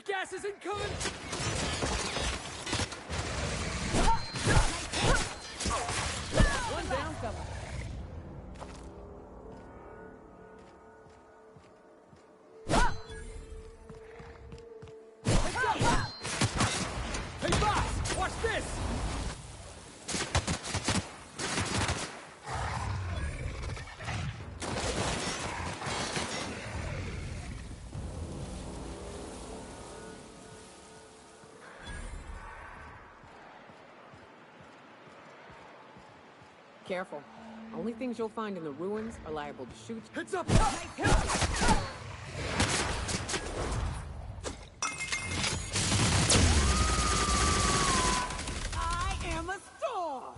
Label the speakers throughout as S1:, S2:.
S1: Jackasses incoming! One down, cover. Hey, boss! Watch this!
S2: Careful. Only things you'll find in the ruins are liable to shoot.
S1: Heads up!
S2: I am a storm!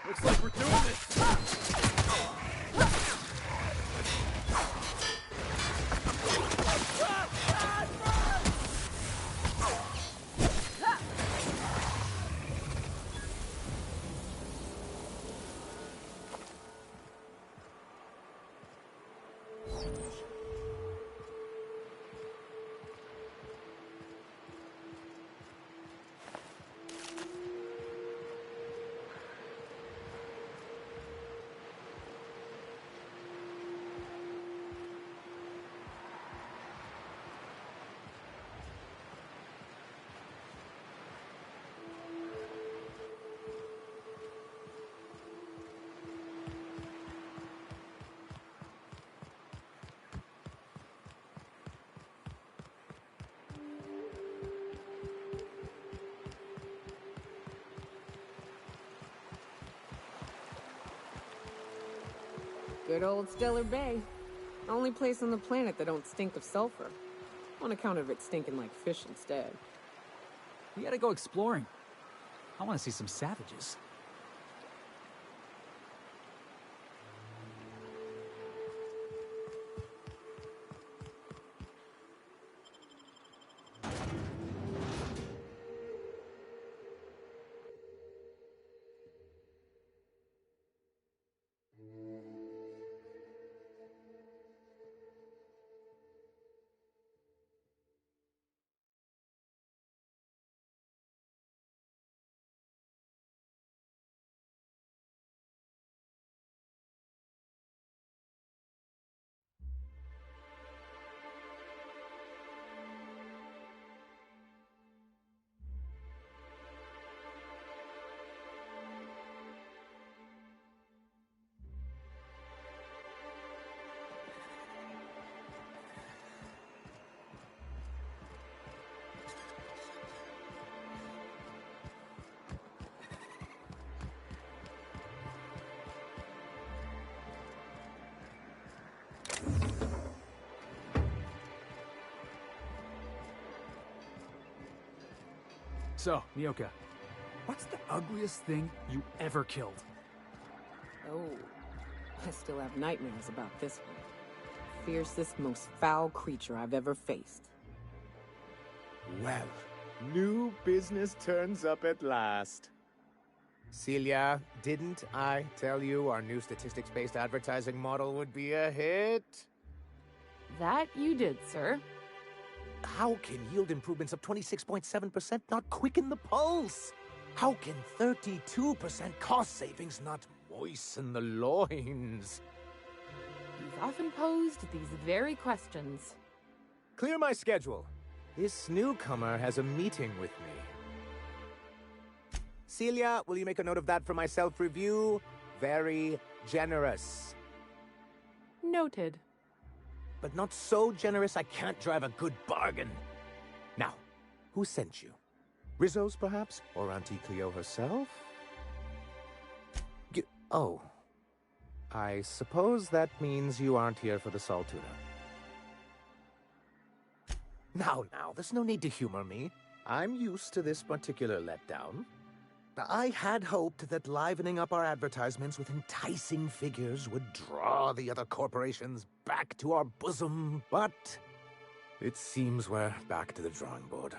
S1: Looks like we're doing this!
S2: Good old Stellar Bay. Only place on the planet that don't stink of sulfur. On account of it stinking like fish instead.
S3: We gotta go exploring. I want to see some savages. So, Mioka, what's the ugliest thing you ever killed?
S2: Oh, I still have nightmares about this one. Fiercest, most foul creature I've ever faced.
S4: Well, new business turns up at last. Celia, didn't I tell you our new statistics-based advertising model would be a hit?
S5: That you did, sir.
S4: How can yield improvements of 26.7% not quicken the pulse? How can 32% cost savings not moisten the loins?
S5: You've often posed these very questions.
S4: Clear my schedule. This newcomer has a meeting with me. Celia, will you make a note of that for my self-review? Very generous.
S5: Noted.
S4: But not so generous I can't drive a good bargain. Now, who sent you? Rizzo's, perhaps? Or Auntie Cleo herself? Oh. I suppose that means you aren't here for the salt tuna. Now, there's no need to humor me. I'm used to this particular letdown. I had hoped that livening up our advertisements with enticing figures would draw the other corporations back to our bosom, but It seems we're back to the drawing board.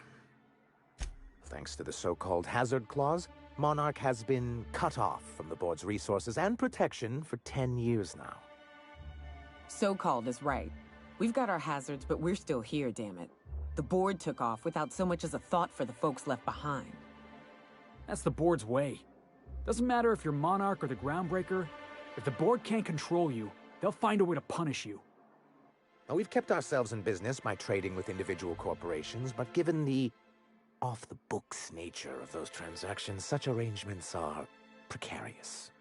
S4: Thanks to the so-called hazard clause, Monarch has been cut off from the board's resources and protection for 10 years now.
S2: So-called is right. We've got our hazards, but we're still here, damn it. The board took off without so much as a thought for the folks left behind.
S3: That's the board's way. Doesn't matter if you're Monarch or the Groundbreaker. If the board can't control you, they'll find a way to punish you.
S4: Now, we've kept ourselves in business by trading with individual corporations, but given the off-the-books nature of those transactions, such arrangements are precarious.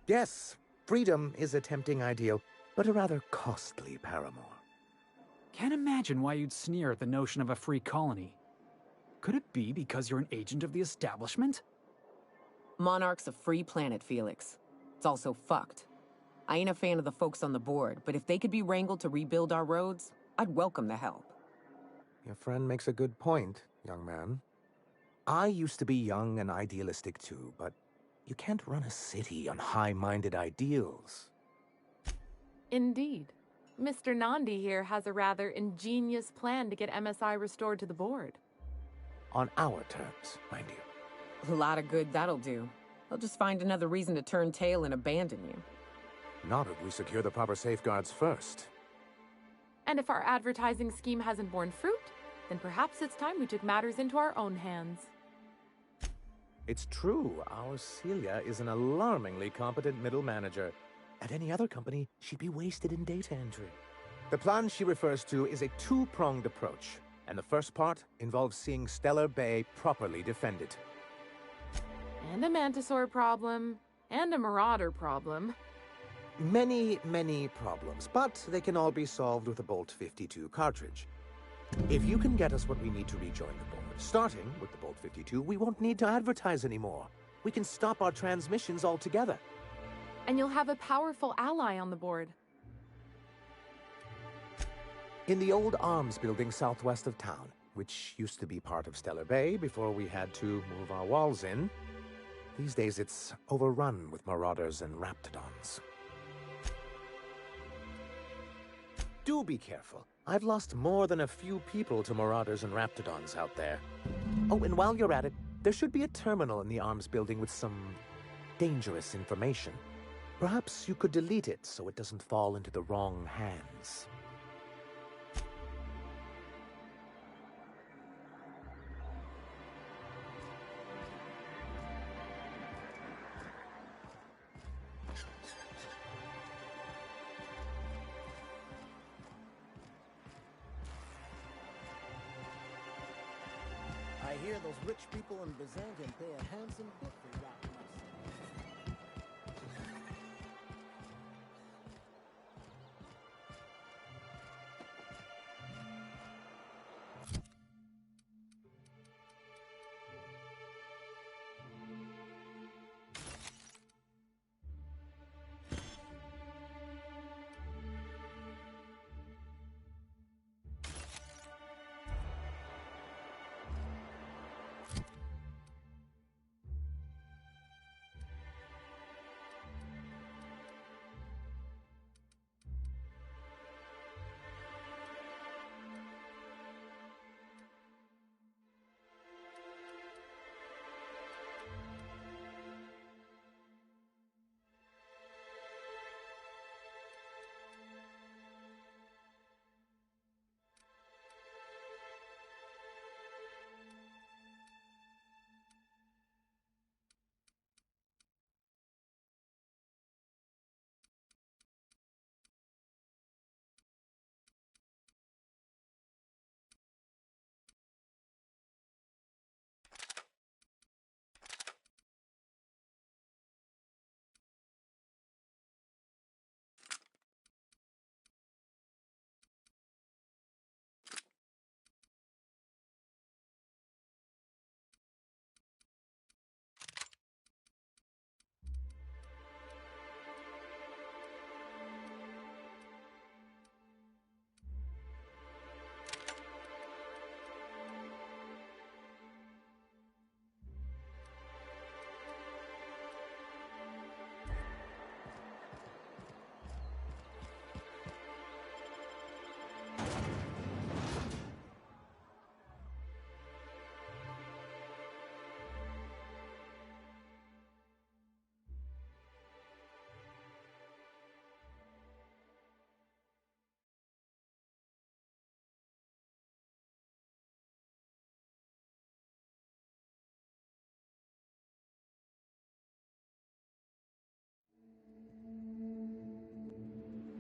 S4: Yes, freedom is a tempting ideal, but a rather costly paramour.
S3: Can't imagine why you'd sneer at the notion of a free colony. Could it be because you're an agent of the establishment?
S2: Monarch's a free planet, Felix. It's also fucked. I ain't a fan of the folks on the board, but if they could be wrangled to rebuild our roads, I'd welcome the help.
S4: Your friend makes a good point, young man. I used to be young and idealistic too, but you can't run a city on high-minded ideals.
S5: Indeed. Mr. Nandi here has a rather ingenious plan to get MSI restored to the board.
S4: On our terms, mind you.
S2: A lot of good that'll do. They'll just find another reason to turn tail and abandon you.
S4: Not if we secure the proper safeguards first.
S5: And if our advertising scheme hasn't borne fruit, then perhaps it's time we took matters into our own hands.
S4: It's true, our Celia is an alarmingly competent middle manager. At any other company, she'd be wasted in data entry. The plan she refers to is a two-pronged approach, and the first part involves seeing Stellar Bay properly defended.
S5: And a Mantisaur problem, and a Marauder problem.
S4: Many, many problems, but they can all be solved with a Bolt 52 cartridge. If you can get us what we need to rejoin the board, starting with the Bolt 52, we won't need to advertise anymore. We can stop our transmissions altogether.
S5: And you'll have a powerful ally on the board.
S4: In the old arms building southwest of town, which used to be part of Stellar Bay before we had to move our walls in, these days it's overrun with marauders and raptidons. Do be careful. I've lost more than a few people to marauders and raptidons out there. Oh, and while you're at it, there should be a terminal in the arms building with some dangerous information. Perhaps you could delete it so it doesn't fall into the wrong hands.
S6: I hear those rich people in Byzantium pay a handsome bit for rotten us.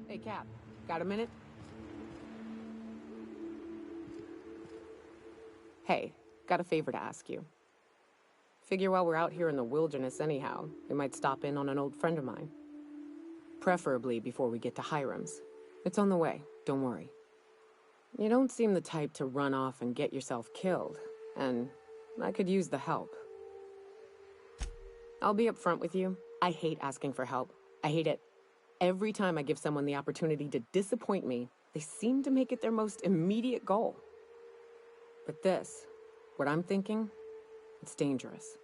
S2: Hey, Cap. Got a minute? Hey, got a favor to ask you. Figure while we're out here in the wilderness anyhow, we might stop in on an old friend of mine. Preferably before we get to Hiram's. It's on the way, don't worry. You don't seem the type to run off and get yourself killed, and I could use the help. I'll be upfront with you. I hate asking for help. I hate it. Every time I give someone the opportunity to disappoint me, they seem to make it their most immediate goal. But this, what I'm thinking, it's dangerous.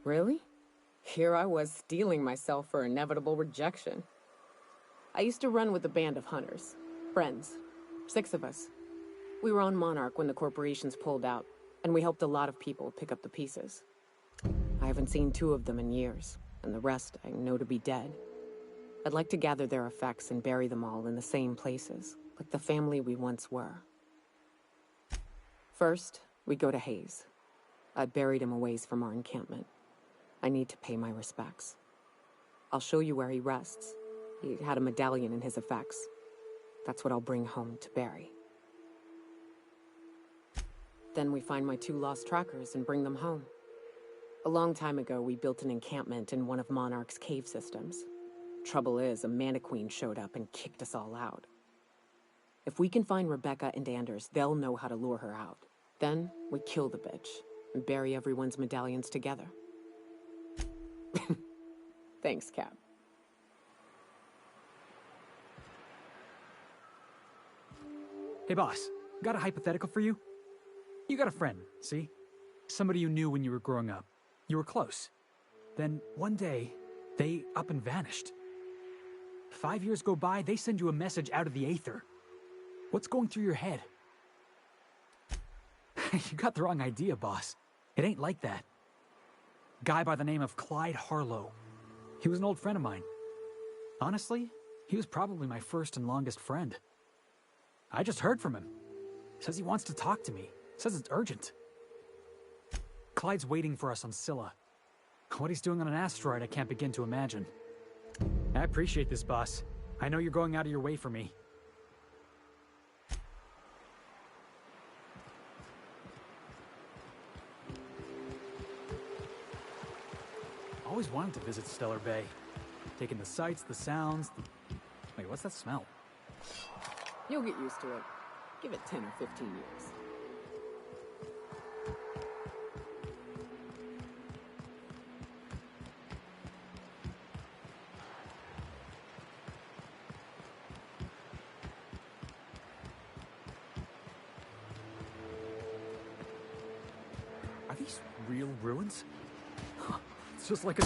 S2: Really? Here I was steeling myself for inevitable rejection. I used to run with a band of hunters. Friends. 6 of us. We were on Monarch when the corporations pulled out, and we helped a lot of people pick up the pieces. I haven't seen 2 of them in years, and the rest I know to be dead. I'd like to gather their effects and bury them all in the same places, like the family we once were. First, we go to Hayes. I buried him a ways from our encampment. I need to pay my respects. I'll show you where he rests. He had a medallion in his effects. That's what I'll bring home to Barry. Then we find my 2 lost trackers and bring them home. A long time ago, we built an encampment in one of Monarch's cave systems. Trouble is, a Mantiqueen showed up and kicked us all out. If we can find Rebecca and Anders, they'll know how to lure her out. Then, we kill the bitch and bury everyone's medallions together. Thanks, Cap.
S3: Hey, boss. Got a hypothetical for you? You got a friend, see? Somebody you knew when you were growing up. You were close. Then, one day, they up and vanished. 5 years go by, they send you a message out of the aether. What's going through your head? You got the wrong idea, boss. It ain't like that. Guy by the name of Clyde Harlow. He was an old friend of mine. Honestly, he was probably my first and longest friend. I just heard from him. Says he wants to talk to me. Says it's urgent. Clyde's waiting for us on Scylla. What he's doing on an asteroid, I can't begin to imagine. I appreciate this, boss. I know you're going out of your way for me. Always wanted to visit Stellar Bay. Taking the sights, the sounds. Wait, what's that smell?
S2: You'll get used to it. Give it 10 or 15 years.
S3: Are these real ruins? It's just like a...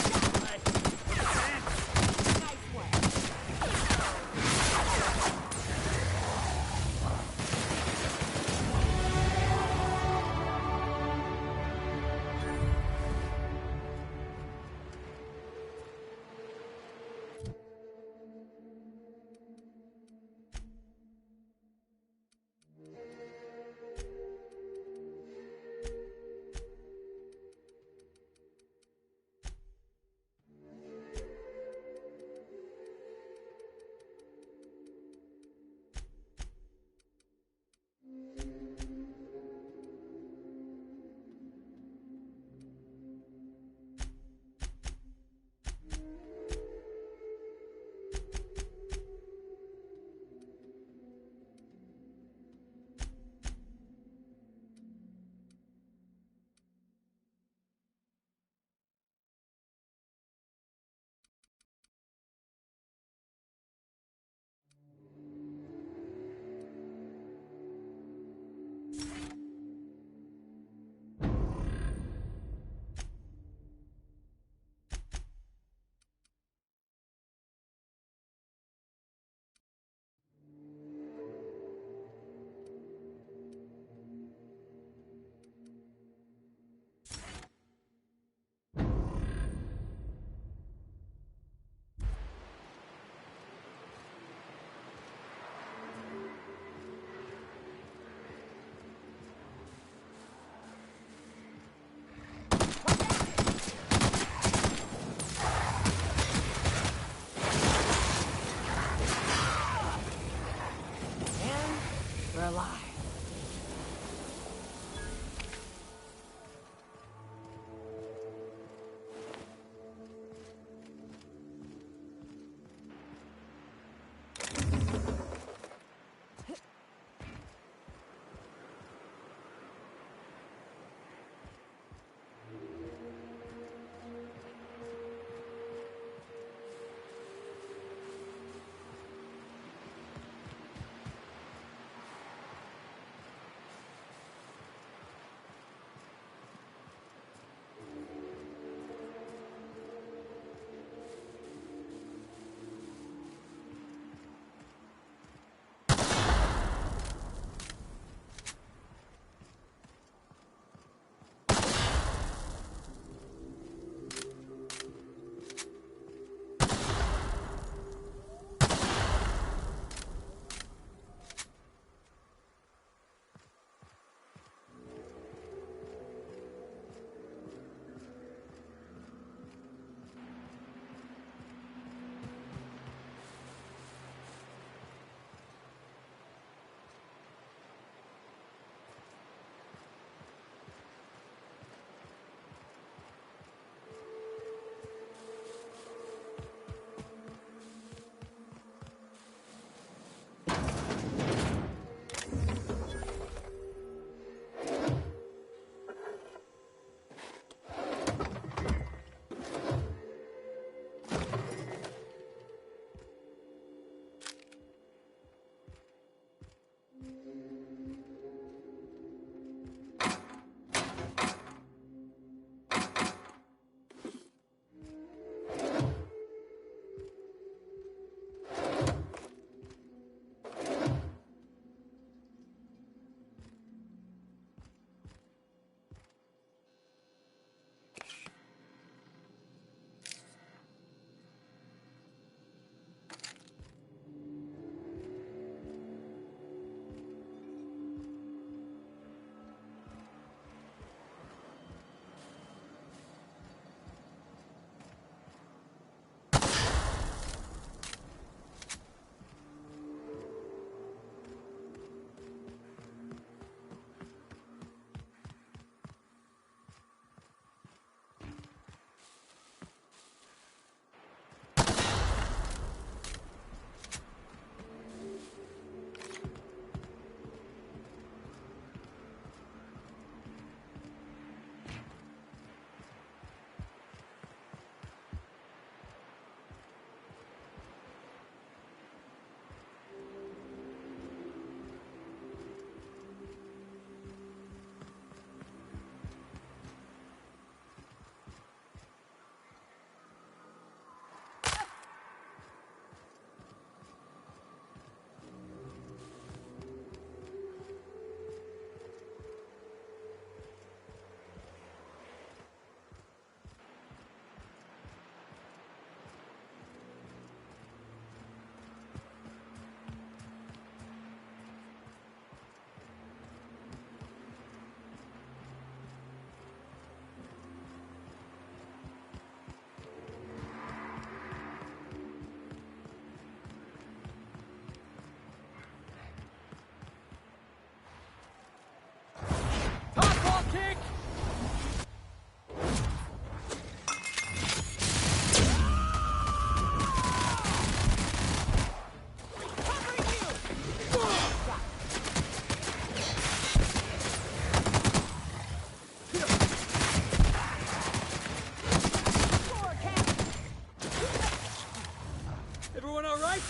S1: Everyone all right?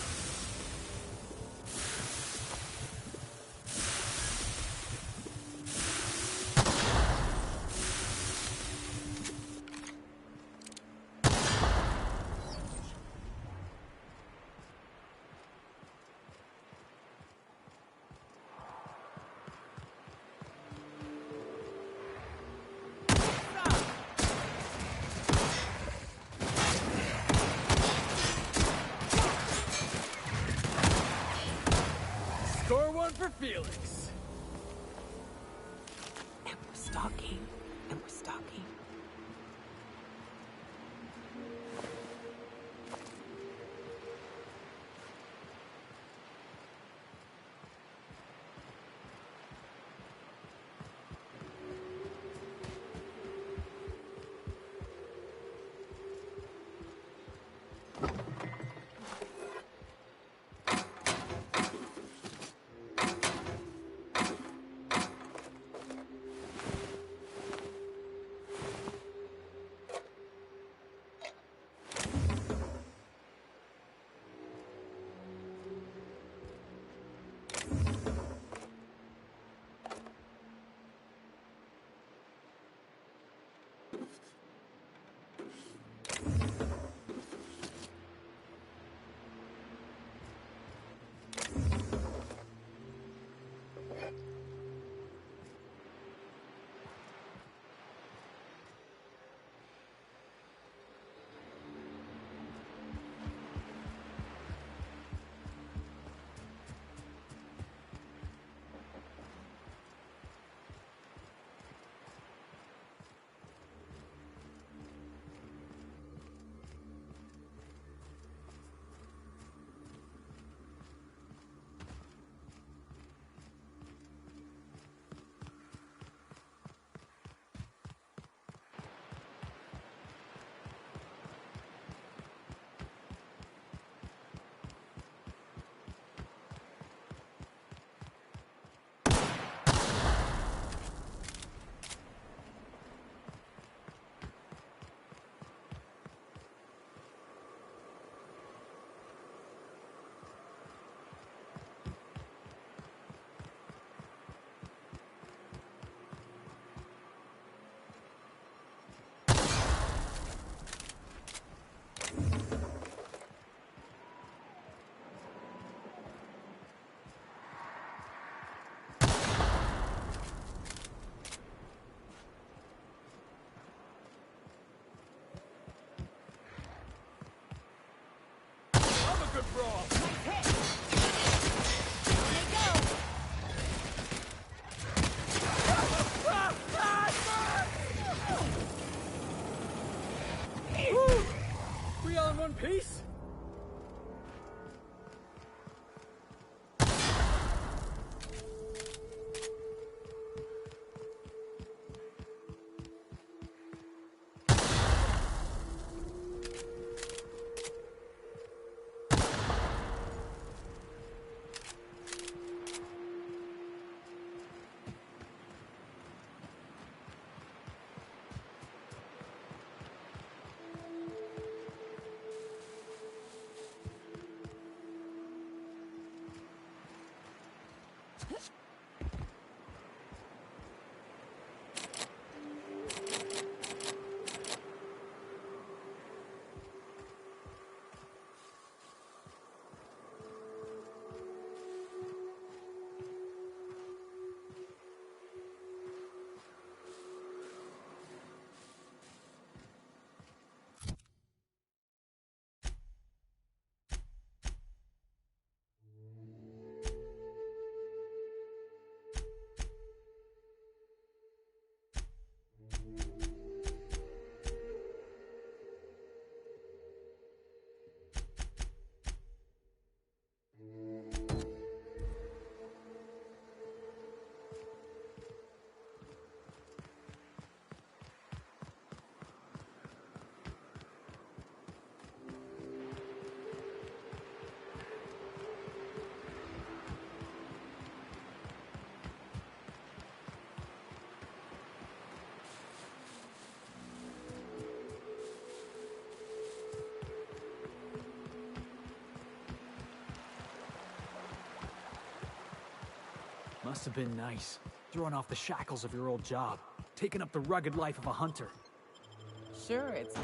S1: Score one for Felix.
S2: And we're stalking. And we're stalking.
S1: Good brawl. Woo! We all in one piece?
S3: Must have been nice. Throwing off the shackles of your old job. Taking up the rugged life of a hunter.
S2: Sure, it's...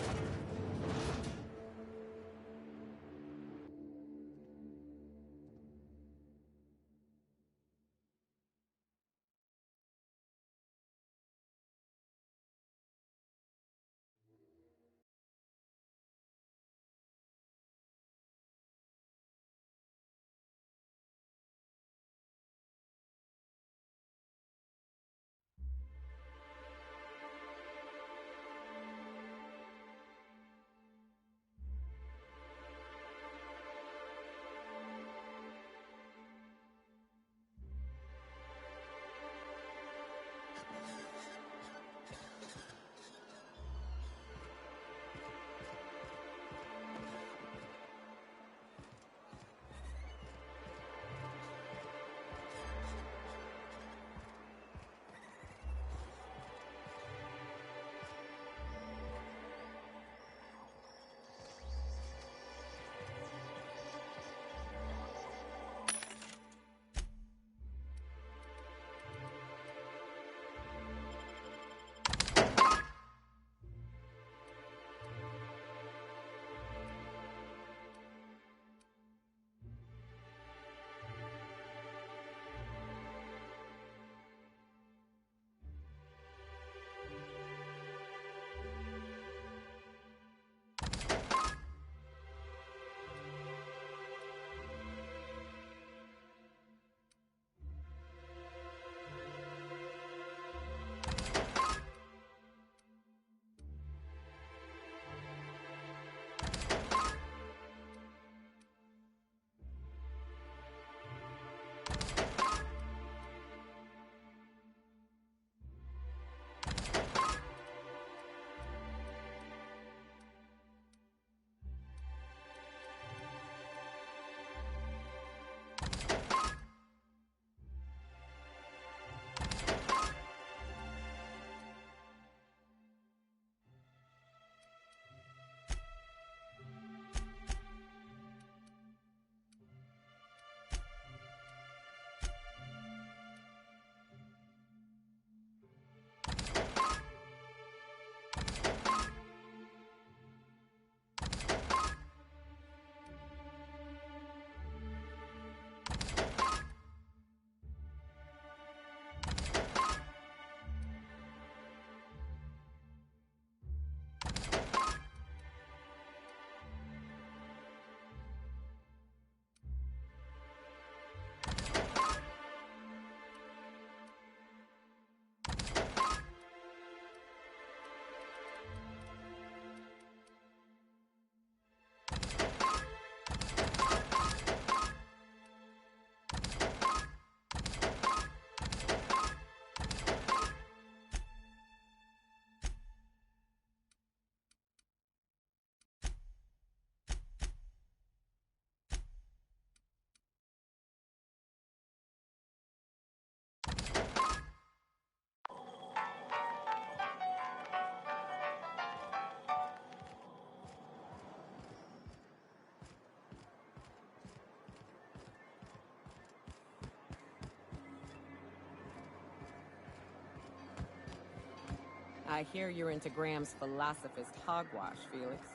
S2: I hear you're into Graham's philosophist hogwash, Felix.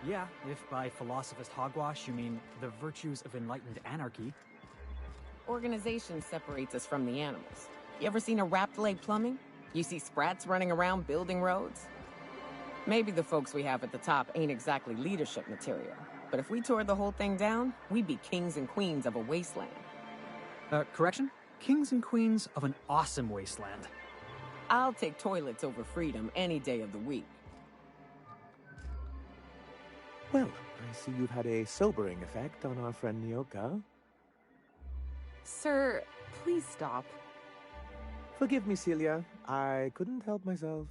S3: Yeah, if by philosophist hogwash you mean the virtues of enlightened anarchy.
S2: Organization separates us from the animals. You ever seen a rapt leg plumbing? You see sprats running around building roads? Maybe the folks we have at the top ain't exactly leadership material, but if we tore the whole thing down, we'd be kings and queens of a wasteland.
S3: Correction? Kings and queens of an awesome wasteland.
S2: I'll take toilets over freedom any day of the week.
S4: Well, I see you've had a sobering effect on our friend Nyoka.
S5: Sir, please stop.
S4: Forgive me, Celia. I couldn't help myself.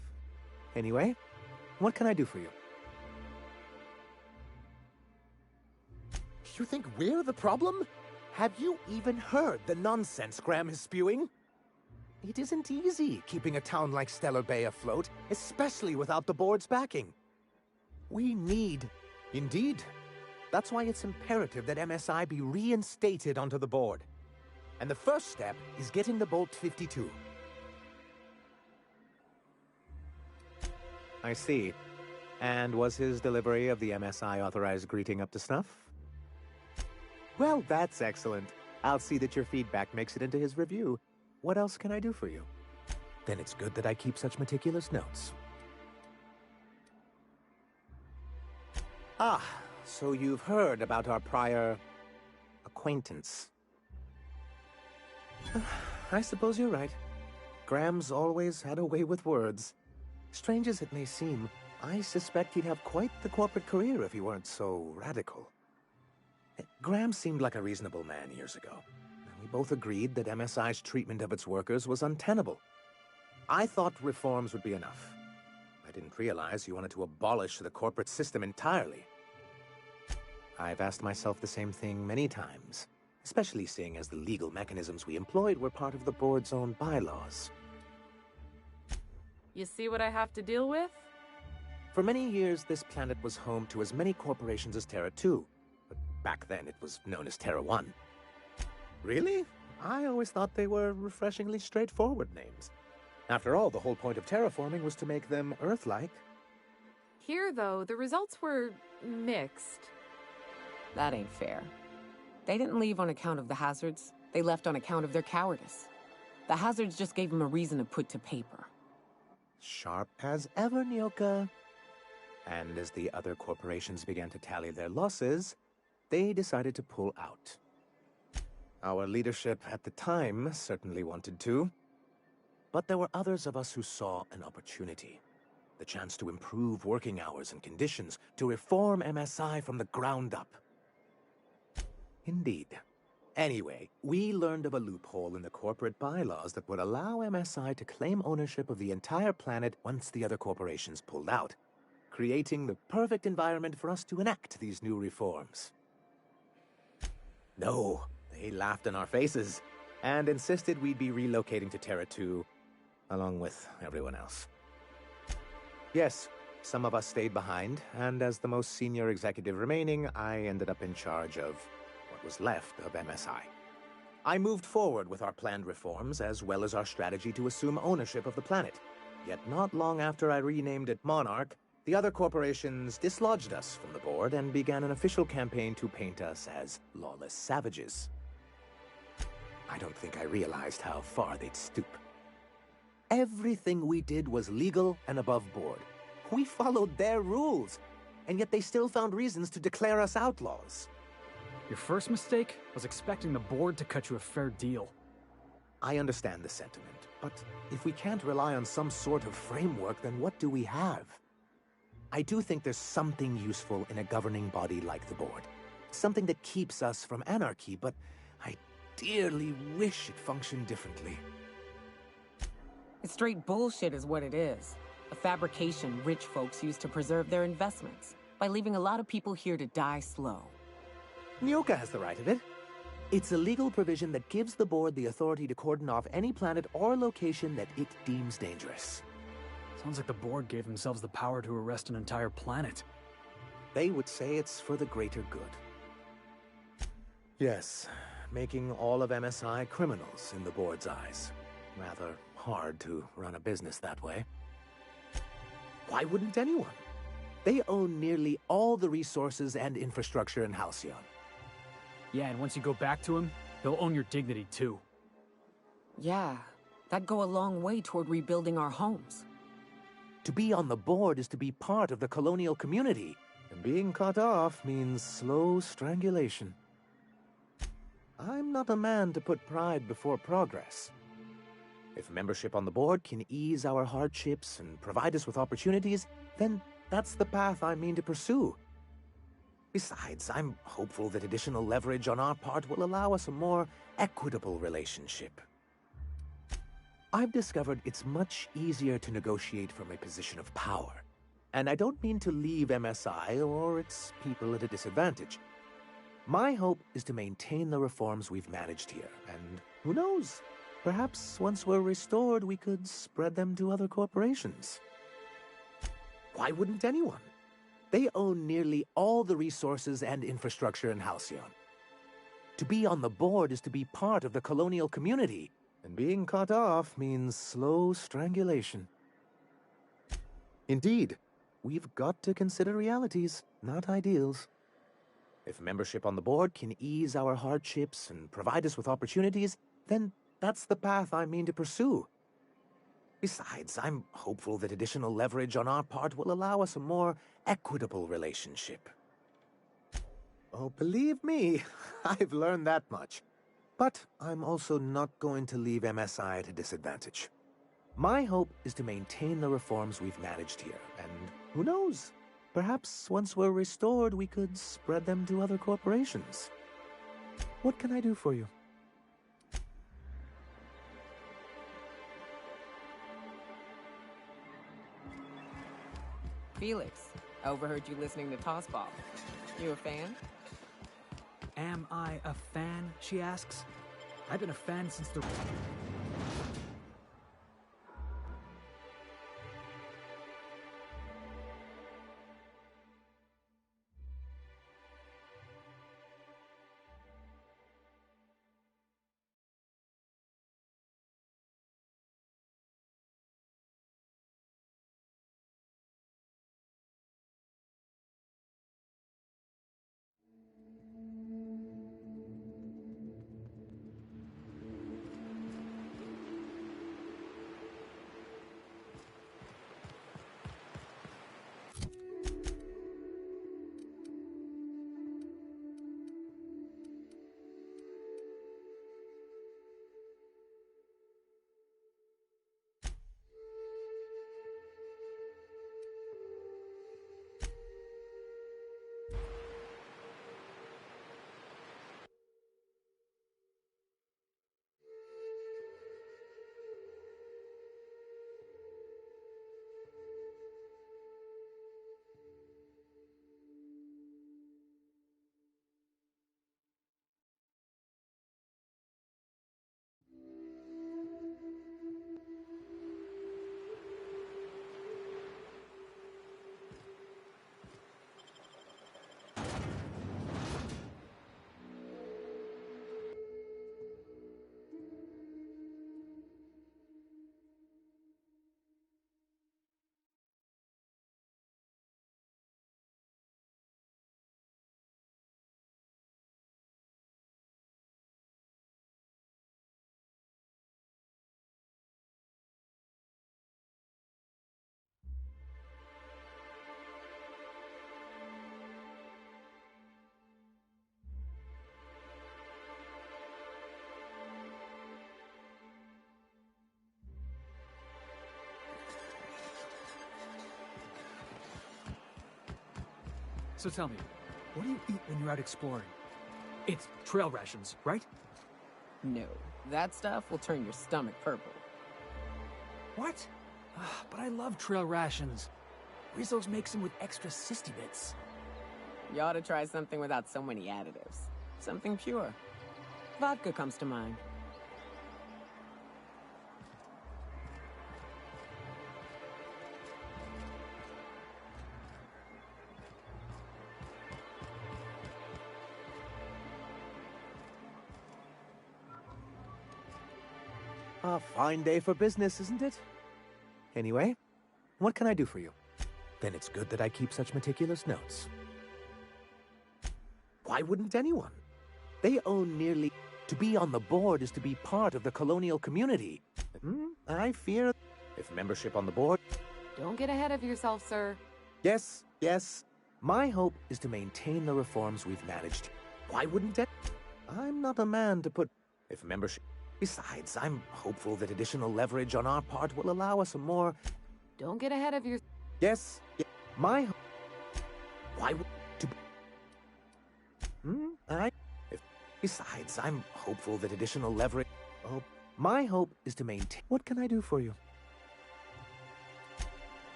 S4: Anyway, what can I do for you? You think we're the problem? Have you even heard the nonsense Graham is spewing? It isn't easy keeping a town like Stellar Bay afloat, especially without the board's backing. We need... Indeed. That's why it's imperative that MSI be reinstated onto the board. And the first step is getting the Bolt 52. I see. And was his delivery of the MSI authorized greeting up to snuff? Well, that's excellent. I'll see that your feedback makes it into his review. What else can I do for you? Then it's good that I keep such meticulous notes. Ah, so you've heard about our prior acquaintance. I suppose you're right. Graham's always had a way with words. Strange as it may seem, I suspect he'd have quite the corporate career if he weren't so radical. Graham seemed like a reasonable man years ago, and we both agreed that MSI's treatment of its workers was untenable. I thought reforms would be enough. I didn't realize you wanted to abolish the corporate system entirely. I've asked myself the same thing many times, especially seeing as the legal mechanisms we employed were part of the board's own bylaws.
S5: You see what I have to deal with?
S4: For many years, this planet was home to as many corporations as Terra 2, but back then it was known as Terra 1. Really? I always thought they were refreshingly straightforward names. After all, the whole point of terraforming was to make them Earth-like.
S5: Here, though, the results were mixed.
S2: That ain't fair. They didn't leave on account of the hazards. They left on account of their cowardice. The hazards just gave them a reason to put to paper.
S4: Sharp as ever, Nyoka. And as the other corporations began to tally their losses, they decided to pull out. Our leadership at the time certainly wanted to. But there were others of us who saw an opportunity. The chance to improve working hours and conditions, to reform MSI from the ground up. Indeed. Anyway, we learned of a loophole in the corporate bylaws that would allow MSI to claim ownership of the entire planet once the other corporations pulled out, creating the perfect environment for us to enact these new reforms. No, they laughed in our faces and insisted we'd be relocating to Terra 2, along with everyone else. Yes, some of us stayed behind, and as the most senior executive remaining, I ended up in charge of what was left of MSI. I moved forward with our planned reforms, as well as our strategy to assume ownership of the planet. Yet not long after I renamed it Monarch, the other corporations dislodged us from the board and began an official campaign to paint us as lawless savages. I don't think I realized how far they'd stoop. Everything we did was legal and above board. We followed their rules, and yet they still found reasons to declare us outlaws.
S3: Your first mistake was expecting the board to cut you a fair deal.
S4: I understand the sentiment, but if we can't rely on some sort of framework, then what do we have? I do think there's something useful in a governing body like the board. Something that keeps us from anarchy, but I dearly wish it functioned differently.
S2: It's straight bullshit is what it is. A fabrication rich folks use to preserve their investments, by leaving a lot of people here to die slow.
S4: Nyoka has the right of it. It's a legal provision that gives the board the authority to cordon off any planet or location that it deems dangerous.
S3: Sounds like the board gave themselves the power to arrest an entire planet.
S4: They would say it's for the greater good. Yes, making all of MSI criminals in the board's eyes. Rather hard to run a business that way. Why wouldn't anyone? They own nearly all the resources and infrastructure in Halcyon.
S3: Yeah, and once you go back to him, he'll own your dignity too.
S2: Yeah, that'd go a long way toward rebuilding our homes.
S4: To be on the board is to be part of the colonial community, and being cut off means slow strangulation. I'm not a man to put pride before progress. If membership on the board can ease our hardships and provide us with opportunities, then that's the path I mean to pursue. Besides, I'm hopeful that additional leverage on our part will allow us a more equitable relationship. I've discovered it's much easier to negotiate from a position of power. And I don't mean to leave MSI or its people at a disadvantage. My hope is to maintain the reforms we've managed here, and who knows? Perhaps once we're restored, we could spread them to other corporations. Why wouldn't anyone? They own nearly all the resources and infrastructure in Halcyon. to be on the board is to be part of the colonial community, and being cut off means slow strangulation. Indeed, we've got to consider realities, not ideals. If membership on the board can ease our hardships and provide us with opportunities, then that's the path I mean to pursue. Besides, I'm hopeful that additional leverage on our part will allow us a more equitable relationship. Oh, believe me, I've learned that much. But I'm also not going to leave MSI at a disadvantage. My hope is to maintain the reforms we've managed here, and who knows? Perhaps once we're restored, we could spread them to other corporations. What can I do for you?
S2: Felix, I overheard you listening to Tossball. You a fan?
S3: Am I a fan, she asks. I've been a fan since the... So tell me, what do you eat when you're out exploring? It's trail rations, right?
S2: No. That stuff will turn your stomach purple.
S3: What? But I love trail rations. Rizzo's makes them with extra sisty bits.
S2: You ought to try something without so many additives. Something pure. Vodka comes to mind.
S4: A fine day for business, isn't it? Anyway, what can I do for you? Then it's good that I keep such meticulous notes. Why wouldn't anyone? They own nearly... To be on the board is to be part of the colonial community. I fear... If membership on the board...
S5: Don't get ahead of yourself, sir.
S4: Yes, yes. My hope is to maintain the reforms we've managed. Why wouldn't it? I'm not a man to put... If membership... Besides, I'm hopeful that additional leverage on our part will allow us a more...
S5: Don't get ahead of your...
S4: Yes, my... Why would... To... Besides, I'm hopeful that additional leverage... Oh, my hope is to maintain... What can I do for you?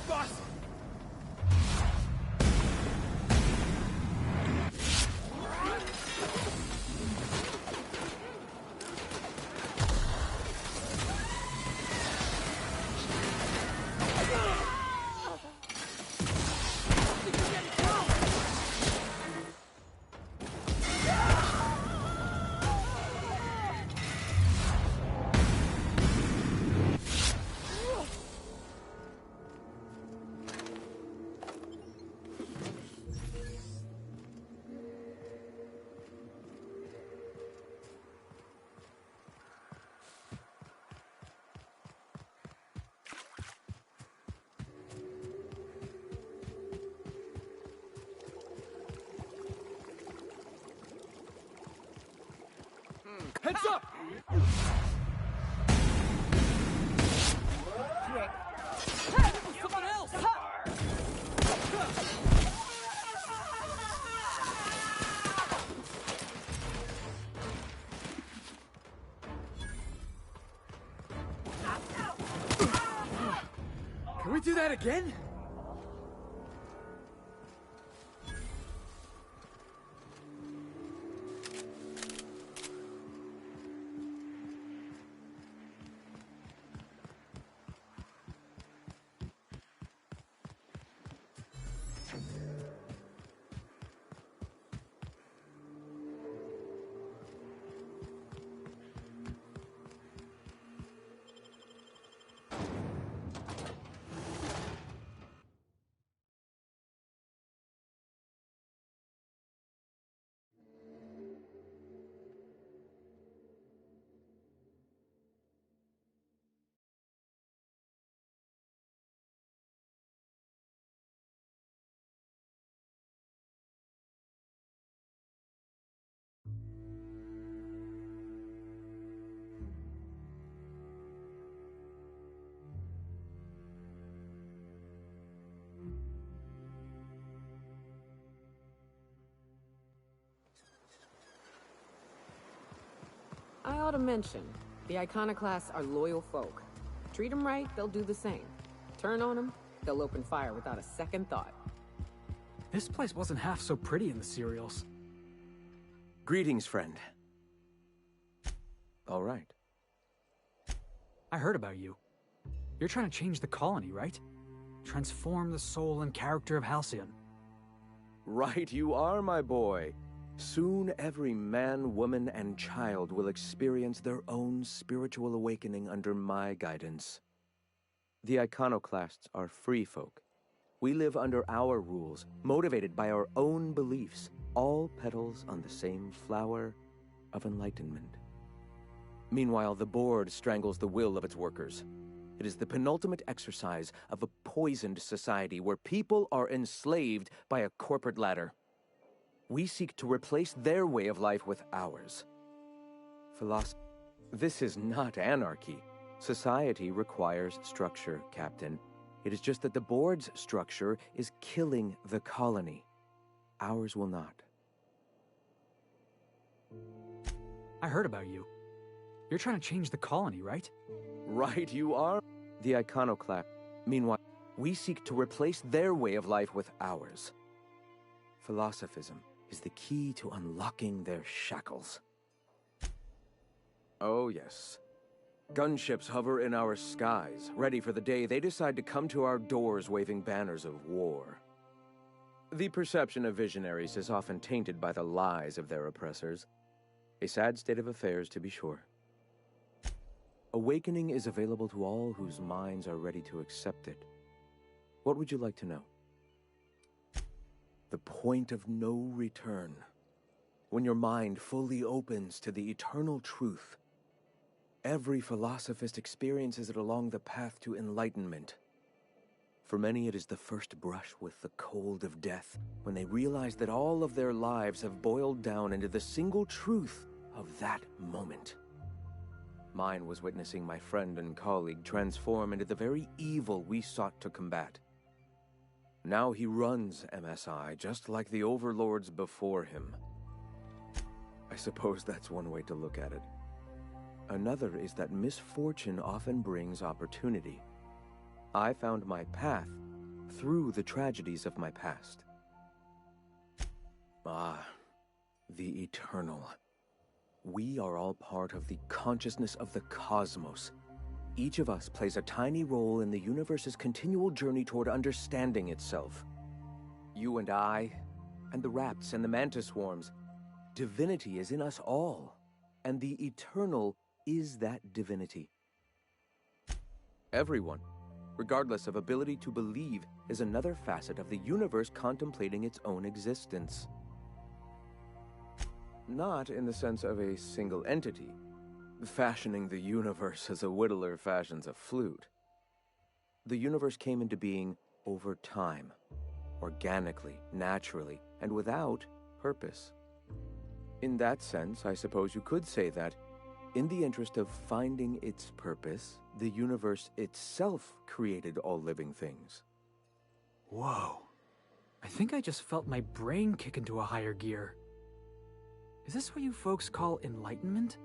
S1: boss! Heads up! Someone else! Can we do that again?
S2: I ought to mention, the iconoclasts are loyal folk. Treat them right, they'll do the same. Turn on them, they'll open fire without a second thought.
S3: This place wasn't half so pretty in the serials.
S7: Greetings, friend. All right.
S3: I heard about you. You're trying to change the colony, right? Transform the soul and character of Halcyon.
S7: Right you are, my boy. Soon every man, woman, and child will experience their own spiritual awakening under my guidance. The iconoclasts are free folk. We live under our rules, motivated by our own beliefs, all petals on the same flower of enlightenment. Meanwhile, the board strangles the will of its workers. It is the penultimate exercise of a poisoned society where people are enslaved by a corporate ladder. We seek to replace their way of life with ours. This is not anarchy. Society requires structure, Captain. It is just that the board's structure is killing the colony. Ours will not.
S3: I heard about you. You're trying to change the colony, right?
S7: Right you are. The iconoclast. Meanwhile, we seek to replace their way of life with ours. Philosophism is the key to unlocking their shackles. Oh, yes. Gunships hover in our skies, ready for the day they decide to come to our doors waving banners of war. The perception of visionaries is often tainted by the lies of their oppressors. A sad state of affairs, to be sure. Awakening is available to all whose minds are ready to accept it. What would you like to know? The point of no return. When your mind fully opens to the eternal truth. Every philosophist experiences it along the path to enlightenment. For many, it is the first brush with the cold of death, when they realize that all of their lives have boiled down into the single truth of that moment. Mine was witnessing my friend and colleague transform into the very evil we sought to combat. Now he runs MSI just like the overlords before him. I suppose that's one way to look at it. Another is that misfortune often brings opportunity. I found my path through the tragedies of my past. Ah, the eternal. We are all part of the consciousness of the cosmos. Each of us plays a tiny role in the universe's continual journey toward understanding itself. You and I, and the rats and the mantis swarms. Divinity is in us all, and the eternal is that divinity. Everyone, regardless of ability to believe, is another facet of the universe contemplating its own existence. Not in the sense of a single entity, fashioning the universe as a whittler fashions a flute. The universe came into being over time, organically, naturally, and without purpose. In that sense, I suppose you could say that, in the interest of finding its purpose, the universe itself created all living things.
S3: Whoa. I think I just felt my brain kick into a higher gear. Is this what you folks call enlightenment?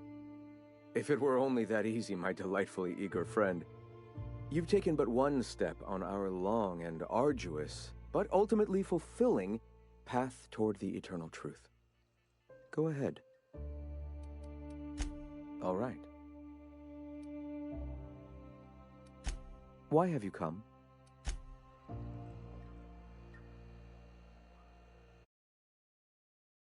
S7: If it were only that easy, my delightfully eager friend. You've taken but one step on our long and arduous, but ultimately fulfilling, path toward the eternal truth. Go ahead. All right. Why have you come?